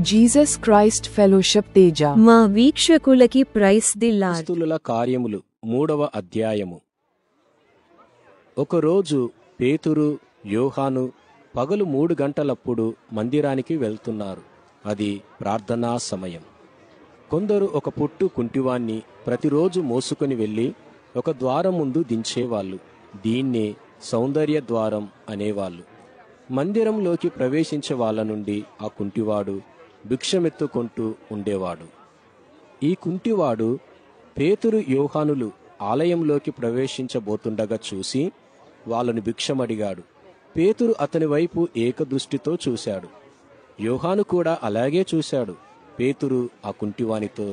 Jesus Christ fellowship Teja. మా వీక్షకులకి price the lord. అపోస్తలుల కార్యములు 3వ అధ్యాయము. ఒకరోజు పేతురు, యోహాను పగలు 3 గంటలప్పుడు మందిరానికి వెళ్తున్నారు. అది ప్రార్థనా సమయం. కొందరు ఒక పొట్టు కుంటివాణ్ణి ప్రతిరోజు మోసుకొని వెళ్ళి ఒక ద్వారం ముందు దించేవాళ్ళు. దీన్నే సౌందర్య ద్వారం అనేవాళ్ళు. మందిరంలోకి ప్రవేశించే వాళ్ళ నుండి ఆ కుంటివాడు భిక్షమెత్తుకుంటూ ఉండేవాడు. ఈ కుంటివాడు పేతురు, యోహానులు ఆలయంలోకి ప్రవేశించబోతుండగా చూసి వాళ్ళను భిక్షమడిగాడు. పేతురు అతని వైపు ఏకదృష్టితో చూశాడు. యోహాను కూడా అలాగే చూశాడు. పేతురు ఆ కుంటివానితో,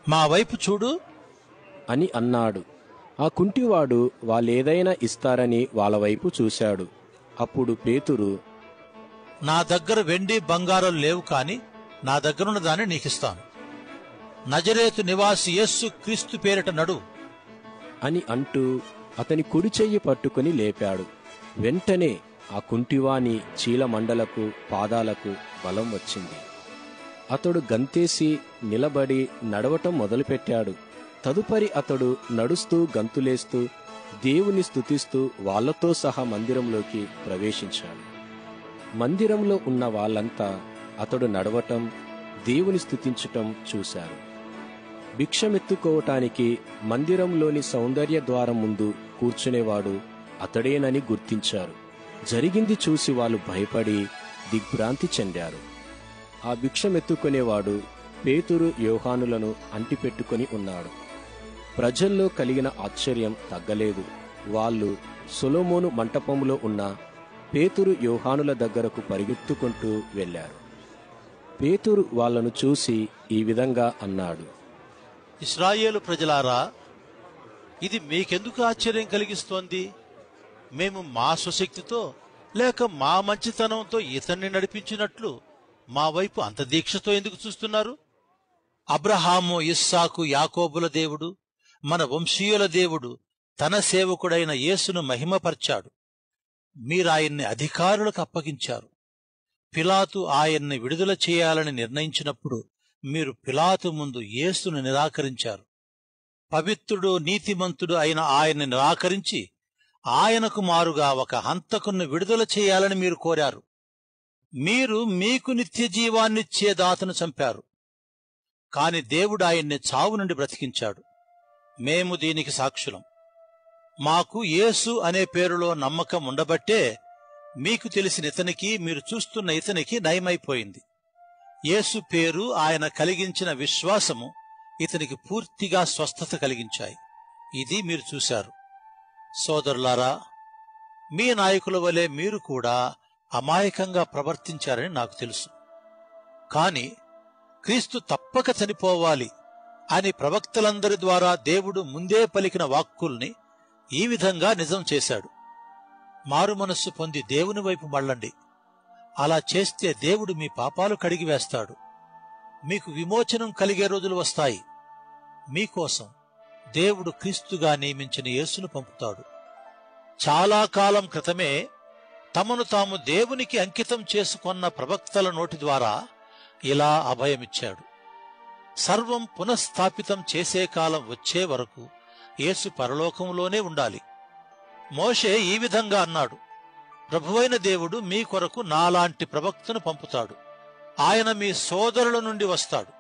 మా వైపు చూడు అని అన్నాడు. ఆ కుంటివాడు వాళ్ళేదైనా ఇస్తారని వాళ్ళ వైపు చూశాడు. అప్పుడు పేతురు, నా దగ్గర వెండి బంగారం లేవు, కాని నా దగ్గరున్న దాన్ని నీకిస్తాను. నజరేతు నివాసి యేసు క్రీస్తు పేరిట నడు అని అంటూ అతని కుడి చెయ్యి పట్టుకుని లేపాడు. వెంటనే ఆ కుంటివాని చీలమండలకు, పాదాలకు బలం వచ్చింది. అతడు గంతేసి నిలబడి నడవటం మొదలుపెట్టాడు. తదుపరి అతడు నడుస్తూ గంతులేస్తూ దేవుని స్తుతిస్తూ వాళ్లతో సహా మందిరంలోకి ప్రవేశించాడు. మందిరంలో ఉన్న వాళ్ళంతా అతడు నడవటం, దేవుని స్తుతించటం చూశారు. భిక్షమెత్తుకోవటానికి మందిరంలోని సౌందర్య ద్వారం ముందు కూర్చునేవాడు అతడేనని గుర్తించారు. జరిగింది చూసి వాళ్ళు భయపడి దిగ్భ్రాంతి చెందారు. ఆ భిక్షమెత్తుకునేవాడు పేతురు, యోహానులను అంటిపెట్టుకుని ఉన్నాడు. ప్రజల్లో కలిగిన ఆశ్చర్యం తగ్గలేదు. వాళ్ళు సొలొమోను మంటపంలో ఉన్న పేతురు, యోహానుల దగ్గరకు పరిగెత్తుకుంటూ వెళ్లారు. పేతురు వాళ్లను చూసి ఈ విధంగా అన్నాడు, ఇశ్రాయేలు ప్రజలారా, ఇది మీకెందుకు ఆశ్చర్యం కలిగిస్తోంది? మేము మా స్వశక్తితో లేక మా మంచితనంతో ఇతన్ని నడిపించినట్లు మా వైపు అంత దీక్షతో ఎందుకు చూస్తున్నారు? అబ్రహాము, ఇస్సాకు, యాకోబుల దేవుడు, మన వంశీయుల దేవుడు తన సేవకుడైన యేసును మహిమపర్చాడు. మీరాయన్ని అధికారులకు అప్పగించారు. పిలాతు ఆయన్ని విడుదల చేయాలని నిర్ణయించినప్పుడు మీరు పిలాతు ముందు యేసును నిరాకరించారు. పవిత్రుడు, నీతిమంతుడు అయిన ఆయన్ని నిరాకరించి ఆయనకు మారుగా ఒక హంతకుణ్ణి విడుదల చేయాలని మీరు కోరారు. మీరు మీకు నిత్య జీవాన్నిచ్చే దాతను చంపారు. కాని దేవుడు ఆయన్ని చావు నుండి బ్రతికించాడు. మేము దీనికి సాక్షులం. మాకు యేసు అనే పేరులో నమ్మకం ఉండబట్టే మీకు తెలిసిన ఇతనికి, మీరు చూస్తున్న ఇతనికి నయమైపోయింది. యేసు పేరు, ఆయన కలిగించిన విశ్వాసము ఇతనికి పూర్తిగా స్వస్థత కలిగించాయి. ఇది మీరు చూశారు. సోదరులారా, మీ నాయకుల వలె మీరు కూడా అమాయకంగా ప్రవర్తించారని నాకు తెలుసు. కాని క్రీస్తు తప్పక చనిపోవాలి అని ప్రవక్తలందరి ద్వారా దేవుడు ముందే పలికిన వాక్కుల్ని ఈ విధంగా నిజం చేశాడు. మారుమనస్సు పొంది దేవుని వైపు మళ్ళండి. అలా చేస్తే దేవుడు మీ పాపాలు కడిగివేస్తాడు. మీకు విమోచనం కలిగే రోజులు వస్తాయి. మీకోసం దేవుడు క్రీస్తుగా నియమించిన యేసును పంపుతాడు. చాలా కాలం క్రితమే తమను తాము దేవునికి అంకితం చేసుకొన్న ప్రవక్తల నోటి ద్వారా ఇలా అభయమిచ్చాడు. సర్వం పునఃస్థాపితం చేసే కాలం వచ్చే వరకు యేసు పరలోకంలోనే ఉండాలి. మోషే ఈ విధంగా అన్నాడు, ప్రభువైన దేవుడు మీ కొరకు నాలాంటి ప్రవక్తను పంపుతాడు. ఆయన మీ సోదరుల నుండి వస్తాడు.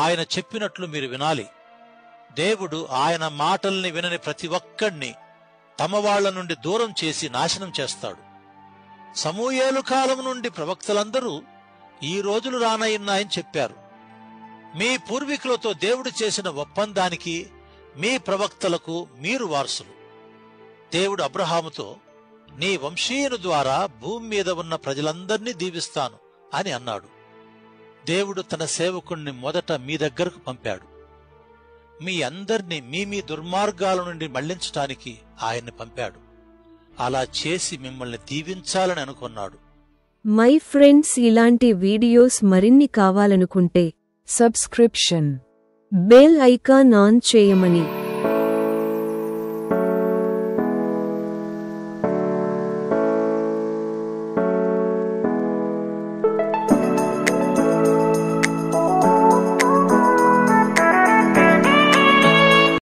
ఆయన చెప్పినట్లు మీరు వినాలి. దేవుడు ఆయన మాటల్ని వినని ప్రతి ఒక్కణ్ణి తమ వాళ్ల నుండి దూరం చేసి నాశనం చేస్తాడు. సమూయేలు కాలం నుండి ప్రవక్తలందరూ ఈ రోజులు రానయ్యున్నాయని చెప్పారు. మీ పూర్వీకులతో దేవుడు చేసిన ఒప్పందానికి మీ ప్రవక్తలకు మీరు వారసులు. దేవుడు అబ్రహాముతో, నీ వంశీయుని ద్వారా భూమి మీద ఉన్న ప్రజలందర్నీ దీవిస్తాను అని అన్నాడు. దేవుడు తన సేవకుణ్ణి మొదట మీ దగ్గరకు పంపాడు. మీ అందర్నీ మీ దుర్మార్గాల నుండి మళ్లించటానికి ఆయన్ని పంపాడు. అలా చేసి మిమ్మల్ని దీవించాలని అనుకున్నాడు. మై ఫ్రెండ్స్, ఇలాంటి వీడియోస్ మరిన్ని కావాలనుకుంటే సబ్స్క్రిప్షన్ బెల్ ఐకాన్ ఆన్ చేయమని